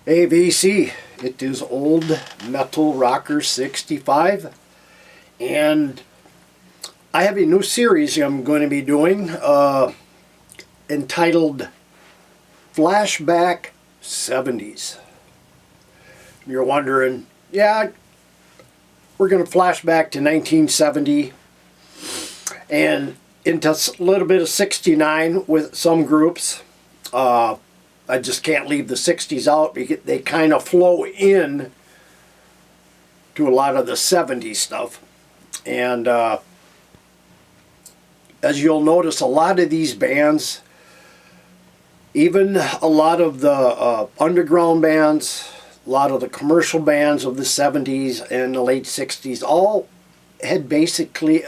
AVC, it is Old Metal Rocker 65, and I have a new series I'm going to be doing entitled Flashback 70s. You're wondering, yeah, we're going to flash back to 1970 and into a little bit of 69 with some groups. I just can't leave the 60s out because they kind of flow in to a lot of the 70s stuff. And as you'll notice, a lot of these bands, even a lot of the underground bands, a lot of the commercial bands of the 70s and the late 60s, all had basically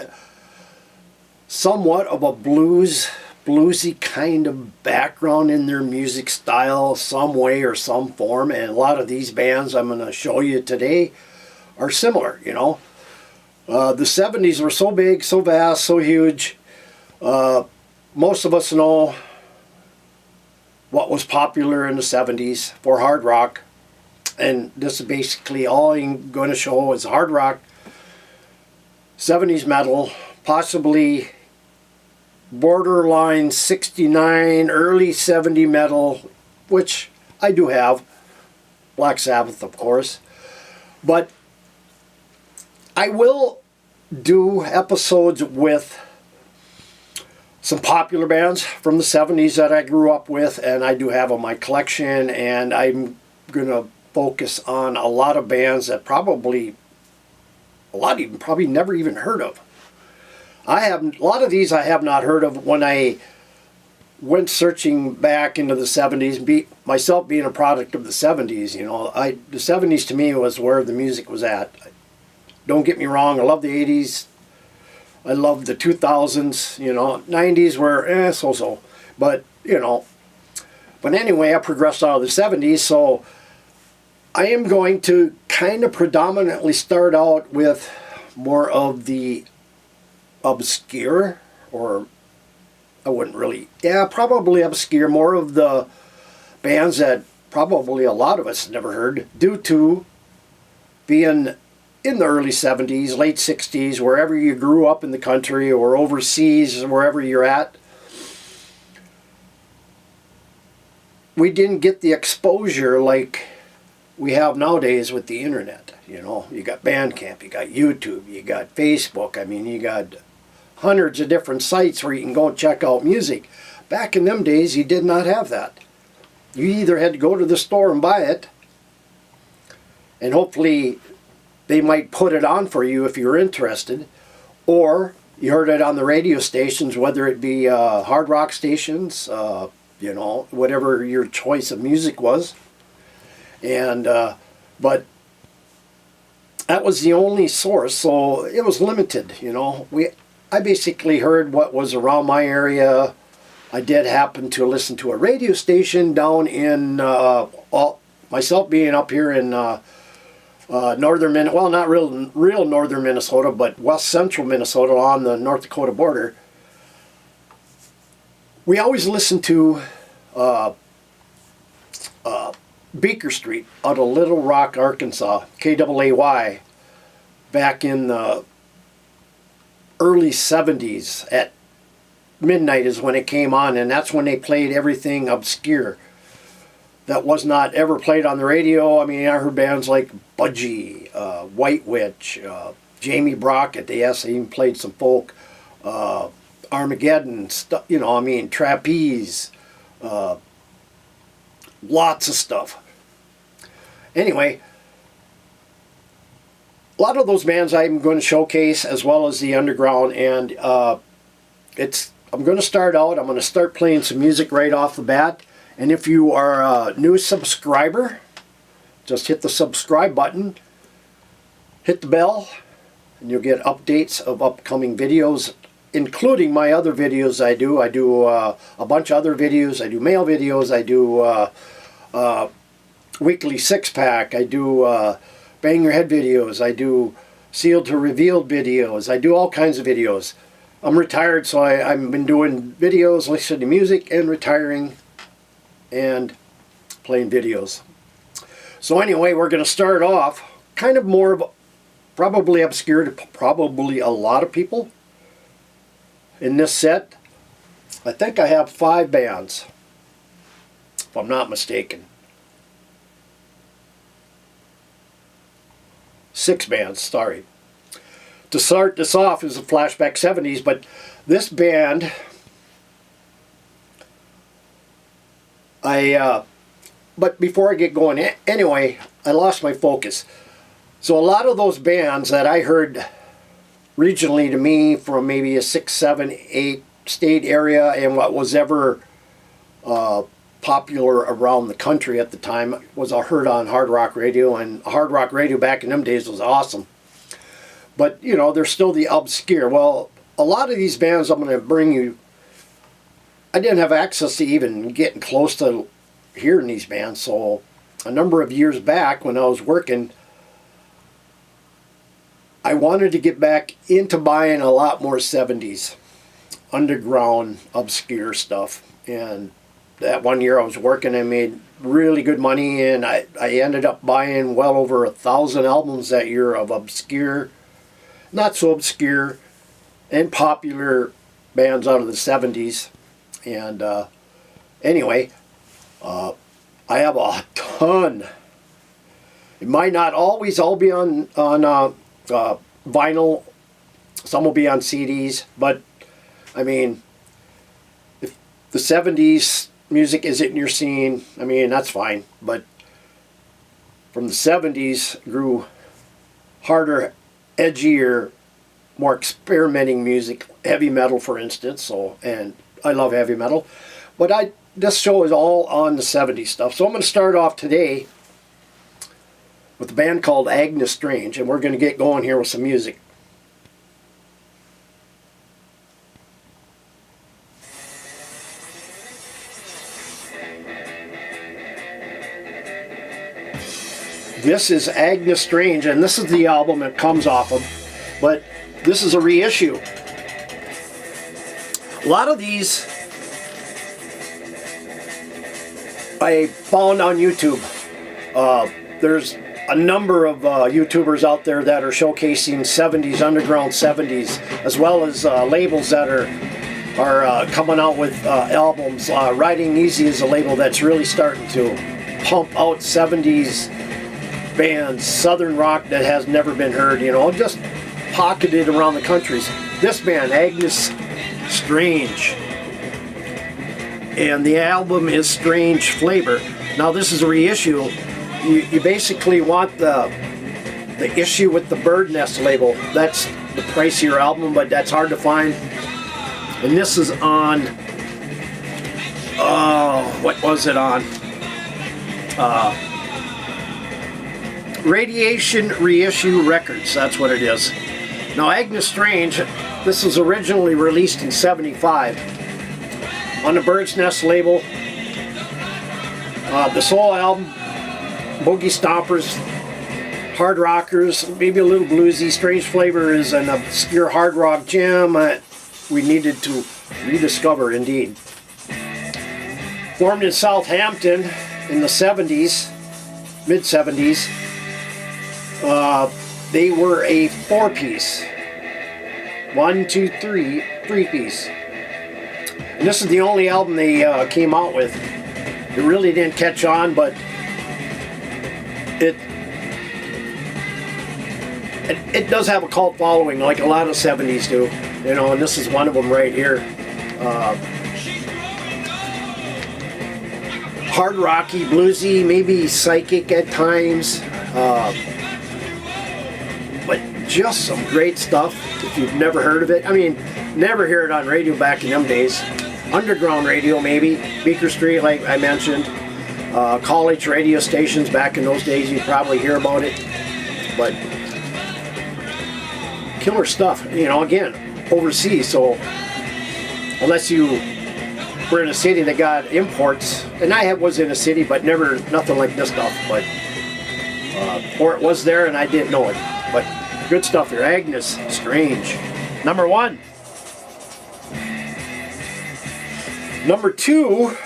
somewhat of a bluesy kind of background in their music style, some way or some form. And a lot of these bands I'm going to show you today are similar, you know. The 70s were so big, so vast, so huge. Most of us know what was popular in the 70s for hard rock. And this is basically all I'm going to show is hard rock, 70s metal, possibly borderline 69, early 70 metal, which I do have. Black Sabbath, of course. But I will do episodes with some popular bands from the 70s that I grew up with, and I do have on my collection, and I'm going to focus on a lot of bands that probably never even heard of. A lot of these I have not heard of. When I went searching back into the 70s, myself being a product of the 70s, you know, the 70s to me was where the music was at. Don't get me wrong, I love the 80s. I love the 2000s, you know. 90s were so-so. But, you know, but anyway, I progressed out of the 70s, so I am going to kind of predominantly start out with more of the obscure, or I wouldn't really, probably obscure, more of the bands that probably a lot of us never heard, due to being in the early 70s, late 60s, wherever you grew up in the country or overseas, wherever you're at. We didn't get the exposure like we have nowadays with the internet. You know, you got Bandcamp, you got YouTube, you got Facebook. I mean, you got hundreds of different sites where you can go and check out music. Back in them days, you did not have that. You either had to go to the store and buy it, and hopefully they might put it on for you if you're interested, or you heard it on the radio stations, whether it be hard rock stations, you know, whatever your choice of music was. And but that was the only source, so it was limited, you know. I basically heard what was around my area. I did happen to listen to a radio station down in, myself being up here in northern Minnesota, well, not real northern Minnesota, but west central Minnesota on the North Dakota border. We always listened to Beaker Street out of Little Rock, Arkansas, KAAY, back in the early 70s. At midnight is when it came on, and that's when they played everything obscure that was not ever played on the radio. I mean, I heard bands like Budgie, White Witch, Jamie Brockett. They even played some folk, Armageddon, you know, I mean, Trapeze, lots of stuff. Anyway, a lot of those bands I'm going to showcase, as well as the underground, and I'm going to start out. I'm going to start playing some music right off the bat. And if you are a new subscriber, just hit the subscribe button, hit the bell, and you'll get updates of upcoming videos, including my other videos I do. I do a bunch of other videos. I do mail videos. I do weekly six-pack. I do bang your head videos. I do sealed to revealed videos. I do all kinds of videos. I'm retired, so I've been doing videos, listening to music, and retiring and playing videos. So anyway, we're going to start off kind of more of probably obscure to probably a lot of people. In this set, I think I have 5 bands, if I'm not mistaken. 6 bands, sorry. To start this off is the Flashback 70s, but this band, but before I get going, anyway, I lost my focus. So a lot of those bands that I heard regionally to me from maybe a 6, 7, 8 state area and what was ever popular around the country at the time was heard on hard rock radio, and hard rock radio back in them days was awesome. But, you know, they're still the obscure. Well, a lot of these bands I'm going to bring you, I didn't have access to even getting close to hearing these bands. So a number of years back when I was working, I wanted to get back into buying a lot more 70s underground obscure stuff. And that one year I was working, I made really good money, and I ended up buying well over 1,000 albums that year of obscure, not so obscure, and popular bands out of the 70s. And anyway, I have a ton. It might not always all be on vinyl. Some will be on CDs, but I mean, if the 70s music isn't in your scene, I mean, that's fine. But from the 70s grew harder, edgier, more experimenting music, heavy metal, for instance. So, and I love heavy metal, but this show is all on the 70s stuff. So I'm going to start off today with a band called Agnes Strange, and we're going to get going here with some music. This is Agnes Strange, and this is the album it comes off of, but this is a reissue. A lot of these I found on YouTube. There's a number of YouTubers out there that are showcasing 70s, underground 70s, as well as labels that are coming out with albums. Riding Easy is a label that's really starting to pump out 70s bands, southern rock that has never been heard, you know, just pocketed around the countries. This band, Agnes Strange, and the album is Strange Flavor. Now this is a reissue. You basically want the issue with the Bird Nest label. That's the pricier album, but that's hard to find. And this is on, what was it on? Radiation Reissue Records, that's what it is. Now Agnes Strange, this was originally released in '75 on the Bird's Nest label. The soul album, Boogie Stompers, hard rockers, maybe a little bluesy. Strange Flavor is an obscure hard rock gem we needed to rediscover indeed. Formed in Southampton in the 70s, mid-70s, they were a 4-piece. 1, 2, 3, 3-piece. And this is the only album they came out with. It really didn't catch on, but it does have a cult following, like a lot of 70s do. You know, and this is one of them right here. Hard rocky, bluesy, maybe psychic at times. But just some great stuff if you've never heard of it. I mean, never hear it on radio back in them days. Underground radio maybe, Beaker Street like I mentioned. College radio stations back in those days, you'd probably hear about it. But killer stuff, you know, again, overseas. So unless you were in a city that got imports, and I was in a city, but never nothing like this stuff. But or it was there and I didn't know it. But good stuff here. Agnes Strange, number 1. Number 2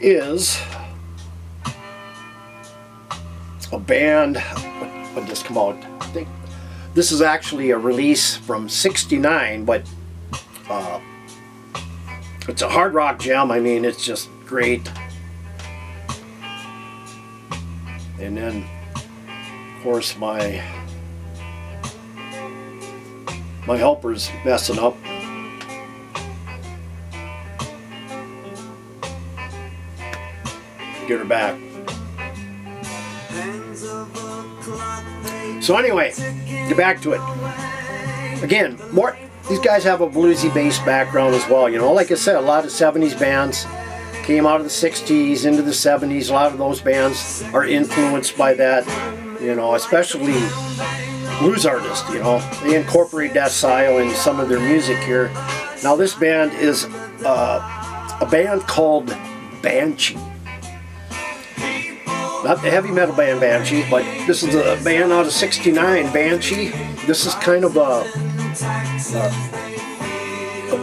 is a band. When did this come out? I think this is actually a release from '69, but it's a hard rock gem. I mean, it's just great. And then, of course, my helper's messing up. Get her back. So anyway, get back to it. Again, more. These guys have a bluesy bass background as well. You know, like I said, a lot of '70s bands came out of the '60s into the '70s. A lot of those bands are influenced by that. You know, especially blues artists. You know, they incorporate that style in some of their music here. Now, this band is a band called Banshee. Not the heavy metal band Banshee, but this is a band out of '69, Banshee. This is kind of a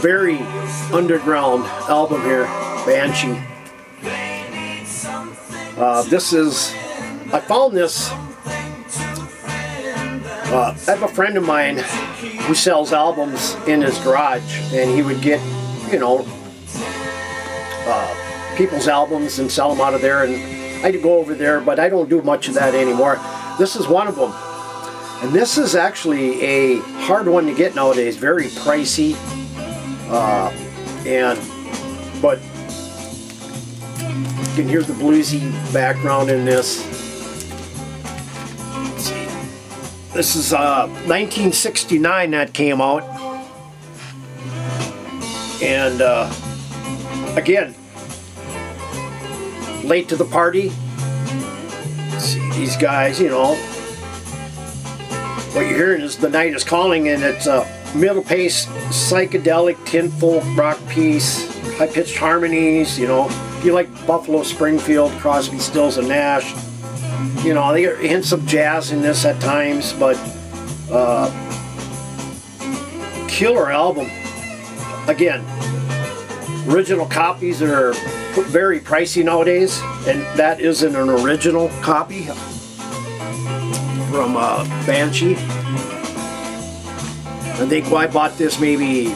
very underground album here, Banshee. I found this. I have a friend of mine who sells albums in his garage, and he would get, you know, people's albums and sell them out of there. And I'd go over there, but I don't do much of that anymore. This is one of them. And this is actually a hard one to get nowadays, very pricey. But you can hear the bluesy background in this. Let's see. This is 1969 that came out. And again, late to the party. See these guys, you know. What you're hearing is The Night Is Calling, and it's a middle-paced, psychedelic, tin folk rock piece, high-pitched harmonies, you know. If you like Buffalo Springfield, Crosby, Stills, and Nash, you know, they get hints of jazz in this at times, but killer album. Again, original copies are very pricey nowadays, and that isn't an original copy from Banshee. I think I bought this maybe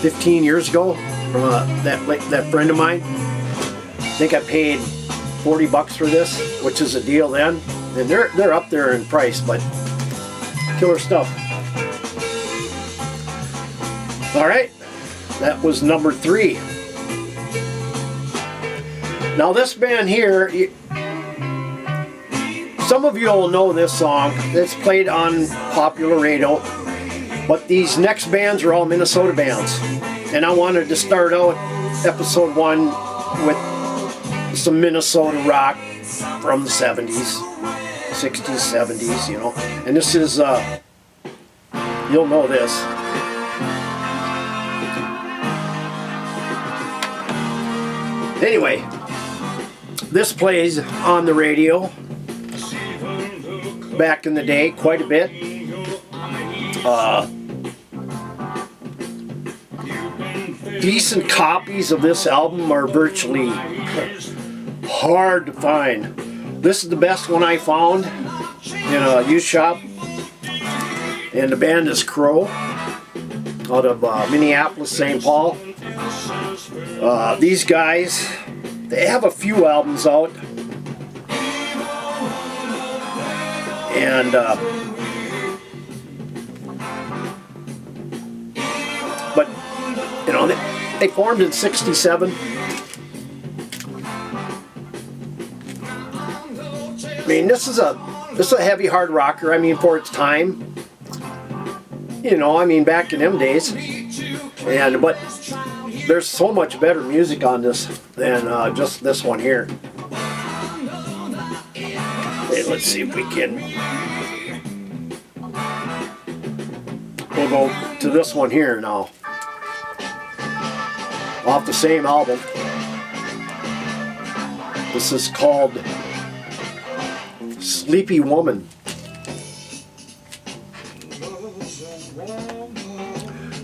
15 years ago from that friend of mine. I think I paid $40 for this, which is a deal then, and they're up there in price, but killer stuff. All right, that was number 3. Now this band here, some of you will know this song. It's played on popular radio, but these next bands are all Minnesota bands. And I wanted to start out episode 1 with some Minnesota rock from the 70s, 60s, 70s, you know. And this is, you'll know this. Anyway, this plays on the radio back in the day quite a bit. Decent copies of this album are virtually hard to find. This is the best one I found in a used shop, and the band is Crow out of Minneapolis, St. Paul. These guys, they have a few albums out, and but you know, they formed in '67. I mean, this is a heavy hard rocker. I mean, for its time, you know, I mean, back in them days, but there's so much better music on this than just this one here. Okay, let's see if we can. We'll go to this one here now. Off the same album. This is called Sleepy Woman.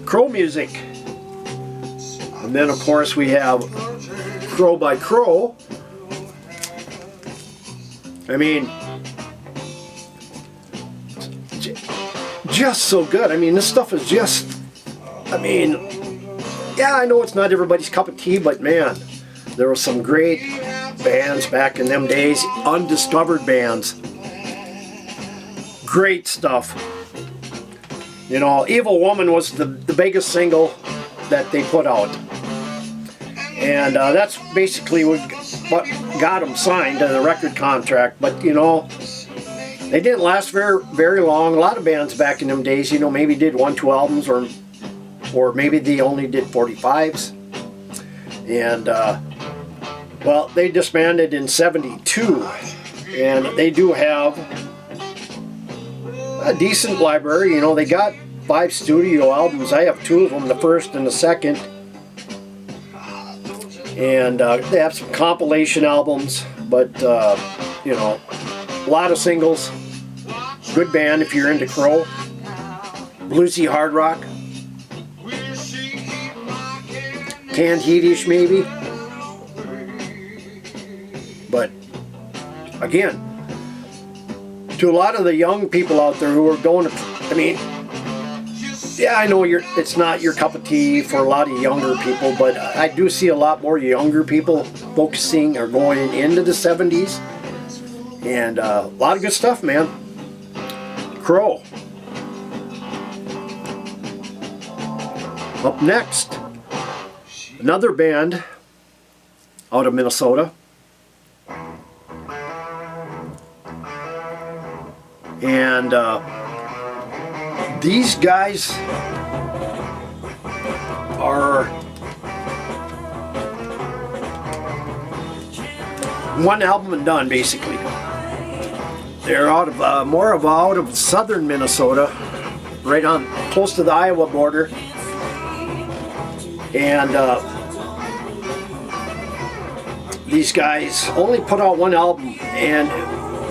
Crow music. And then of course we have Crow by Crow. I mean, just so good. I mean, this stuff is just, I mean, yeah, I know it's not everybody's cup of tea, but man, there were some great bands back in them days, undiscovered bands. Great stuff. You know, Evil Woman was the biggest single that they put out. And that's basically what got them signed to the record contract. But, you know, they didn't last very, very long. A lot of bands back in them days, you know, maybe did 1-2 albums, or maybe they only did 45s. And, well, they disbanded in '72. And they do have a decent library. You know, they got 5 studio albums. I have 2 of them, the first and the second. And they have some compilation albums, but you know, a lot of singles. Good band if you're into Crow. Bluesy hard rock. Canned Heat-ish maybe. But again, to a lot of the young people out there who are going to, I mean, yeah, I know it's not your cup of tea for a lot of younger people, but I do see a lot more younger people focusing or going into the 70s. And a lot of good stuff, man. Crow. Up next, another band out of Minnesota. And these guys are one album and done, basically. They're out of out of southern Minnesota, right on close to the Iowa border, and these guys only put out one album, and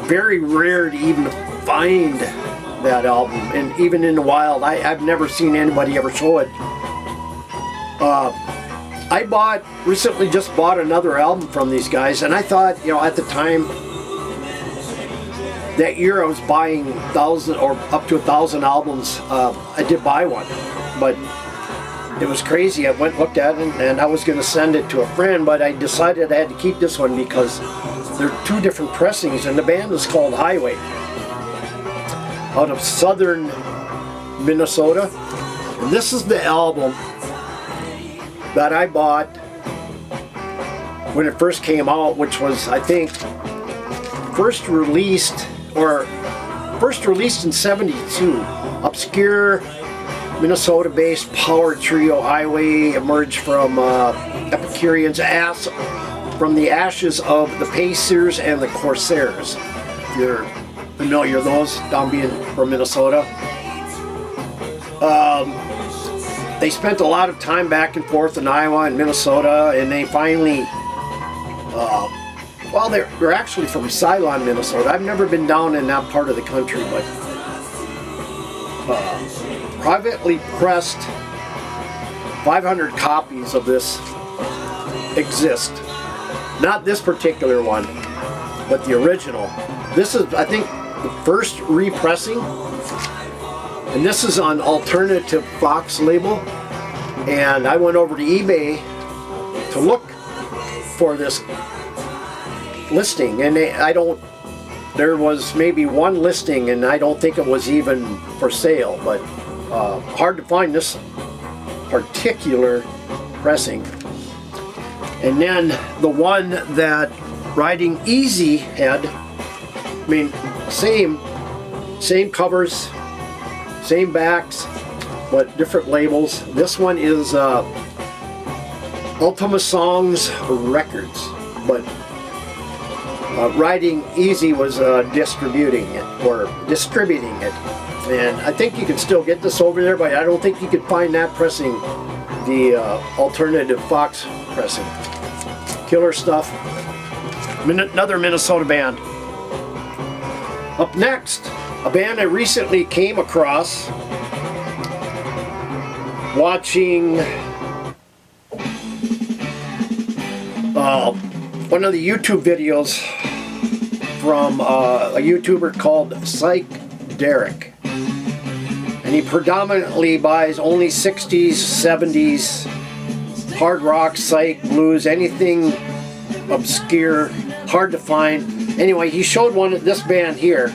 very rare to even find that album, and even in the wild, I've never seen anybody ever show it. I recently just bought another album from these guys, and I thought, you know, at the time, that year I was buying 1,000 or up to 1,000 albums. I did buy one, but it was crazy. I went and looked at it, and I was going to send it to a friend, but I decided I had to keep this one because there are 2 different pressings, and the band is called Highway, out of southern Minnesota. And this is the album that I bought when it first came out, which was, I think, first released in '72. Obscure Minnesota-based power trio Highway emerged from Epicurean's ass from the ashes of the Pacers and the Corsairs. If you're familiar with those, down being from Minnesota. They spent a lot of time back and forth in Iowa and Minnesota, and they finally, well, they're actually from Ceylon, Minnesota. I've never been down in that part of the country, but privately pressed 500 copies of this exist. Not this particular one, but the original. This is, I think, the first repressing, and this is on Alternative Fox label. And I went over to eBay to look for this listing, and there was maybe one listing, and I don't think it was even for sale, but hard to find this particular pressing. And then the one that Riding Easy had, I mean, same covers, same backs, but different labels. This one is Ultima Songs Records, but Riding Easy was distributing it. And I think you can still get this over there, but I don't think you could find that pressing, the Alternative Fox pressing. Killer stuff. Another Minnesota band. Up next, a band I recently came across watching one of the YouTube videos from a YouTuber called Psych Derek, and he predominantly buys only 60s, 70s, hard rock, psych, blues, anything obscure, hard to find. Anyway, he showed this band here,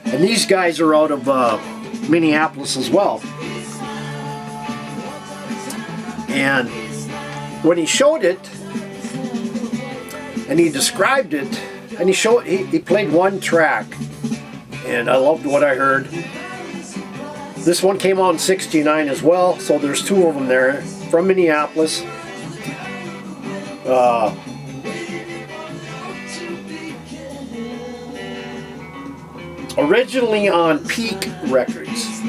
and these guys are out of Minneapolis as well. And when he showed it, and he described it, and he played one track, and I loved what I heard. This one came out in '69 as well, so there's two of them there from Minneapolis. Originally on Peak Records,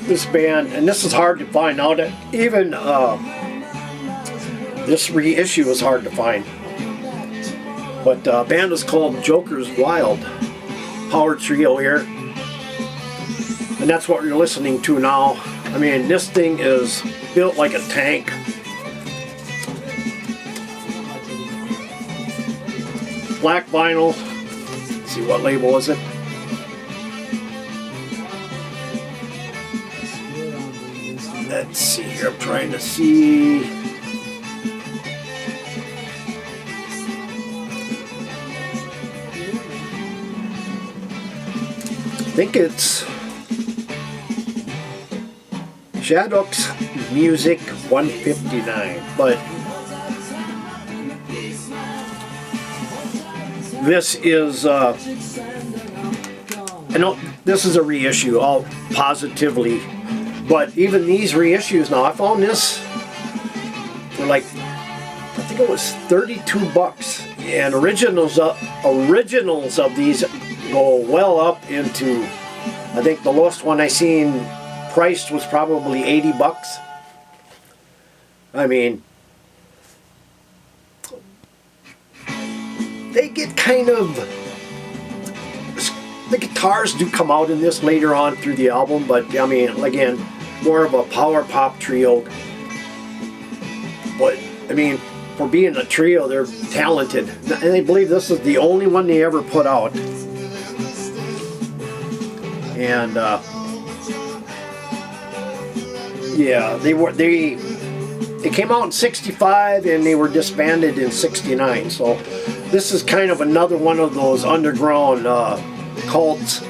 this band, and this is hard to find out. Even this reissue is hard to find. But the band is called Joker's Wild. Power trio here. And that's what you're listening to now. I mean, this thing is built like a tank. Black vinyl. Let's see, what label is it? Let's see here, I'm trying to see. I think it's Shadow's Music 159, but this is I know this is a reissue, all positively, but even these reissues now, I found this for like, I think it was 32 bucks, and originals of these go well up into, I think the lowest one I seen priced was probably 80 bucks. I mean, they get kind of, the guitars do come out in this later on through the album, but I mean, again, more of a power pop trio. But I mean, for being a trio, they're talented, and I believe this is the only one they ever put out. And yeah, they came out in '65 and they were disbanded in '69. So this is kind of another one of those underground cults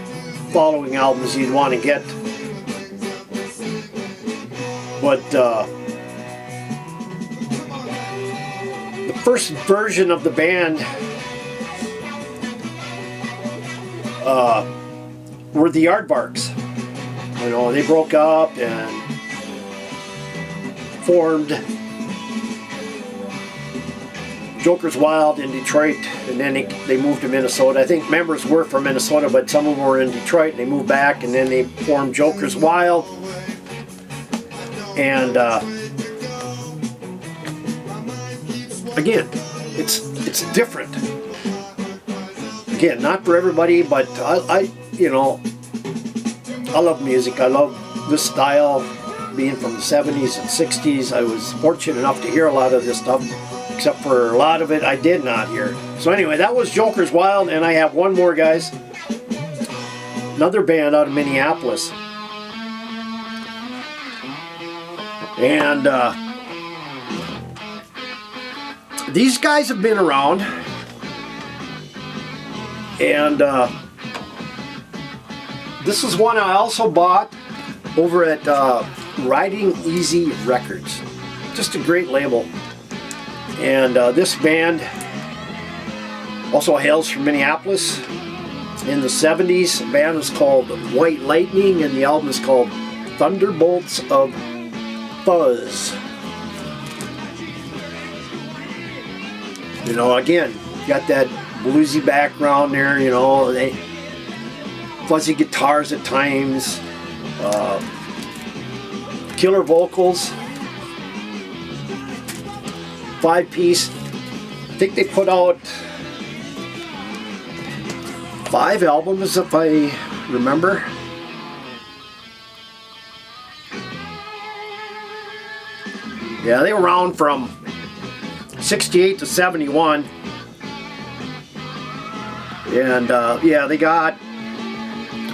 following albums you'd want to get. But the first version of the band were the Yardbarks. You know, they broke up and formed Joker's Wild in Detroit, and then they moved to Minnesota. I think members were from Minnesota, but some of them were in Detroit, and they moved back, and then they formed Joker's Wild. And again, it's different. Again, not for everybody, but I you know, I love music. I love this style. Being from the 70s and 60s, I was fortunate enough to hear a lot of this stuff, except for a lot of it I did not hear. So anyway, that was Joker's Wild, and I have one more, guys. Another band out of Minneapolis. And these guys have been around, and this is one I also bought over at Riding Easy Records. Just a great label. And this band also hails from Minneapolis. In the 70s, the band is called White Lightning, and the album is called Thunderbolts of Fuzz. You know, again, got that bluesy background there, you know, fuzzy guitars at times, killer vocals, 5-piece. I think they put out 5 albums, if I remember. Yeah, they were around from 68 to 71. And yeah, they got,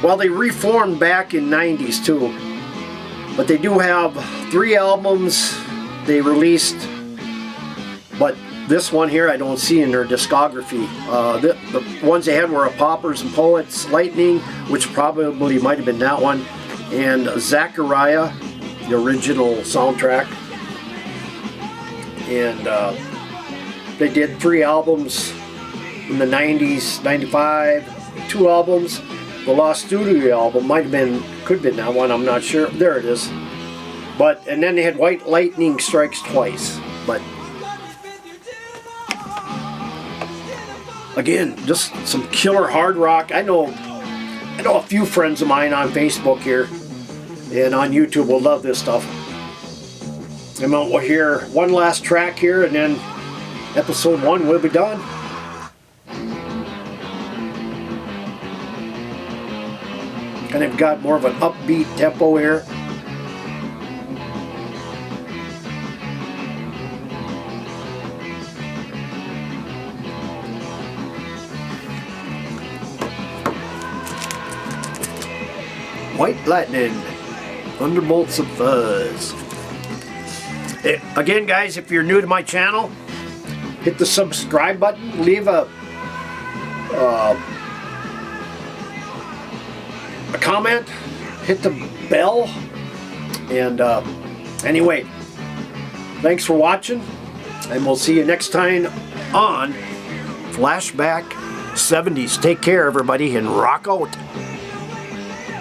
well, they reformed back in 90s too. But they do have 3 albums they released. But this one here I don't see in their discography. The ones they had were a Paupers and Poets, Lightning, which probably might have been that one, and Zachariah, the original soundtrack. And they did 3 albums in the 90s, 95, 2 albums. The Lost Studio album might have been, could have been that one, I'm not sure. There it is. But, and then they had White Lightning Strikes Twice. But again, just some killer hard rock. I know a few friends of mine on Facebook here and on YouTube will love this stuff. And we'll hear one last track here, and then episode 1 will be done. And they've got more of an upbeat tempo here. White Lightning, Thunderbolts of Fuzz. Again, guys, if you're new to my channel, hit the subscribe button, leave a comment, hit the bell, and anyway, thanks for watching, and we'll see you next time on Flashback 70s. Take care, everybody, and rock out.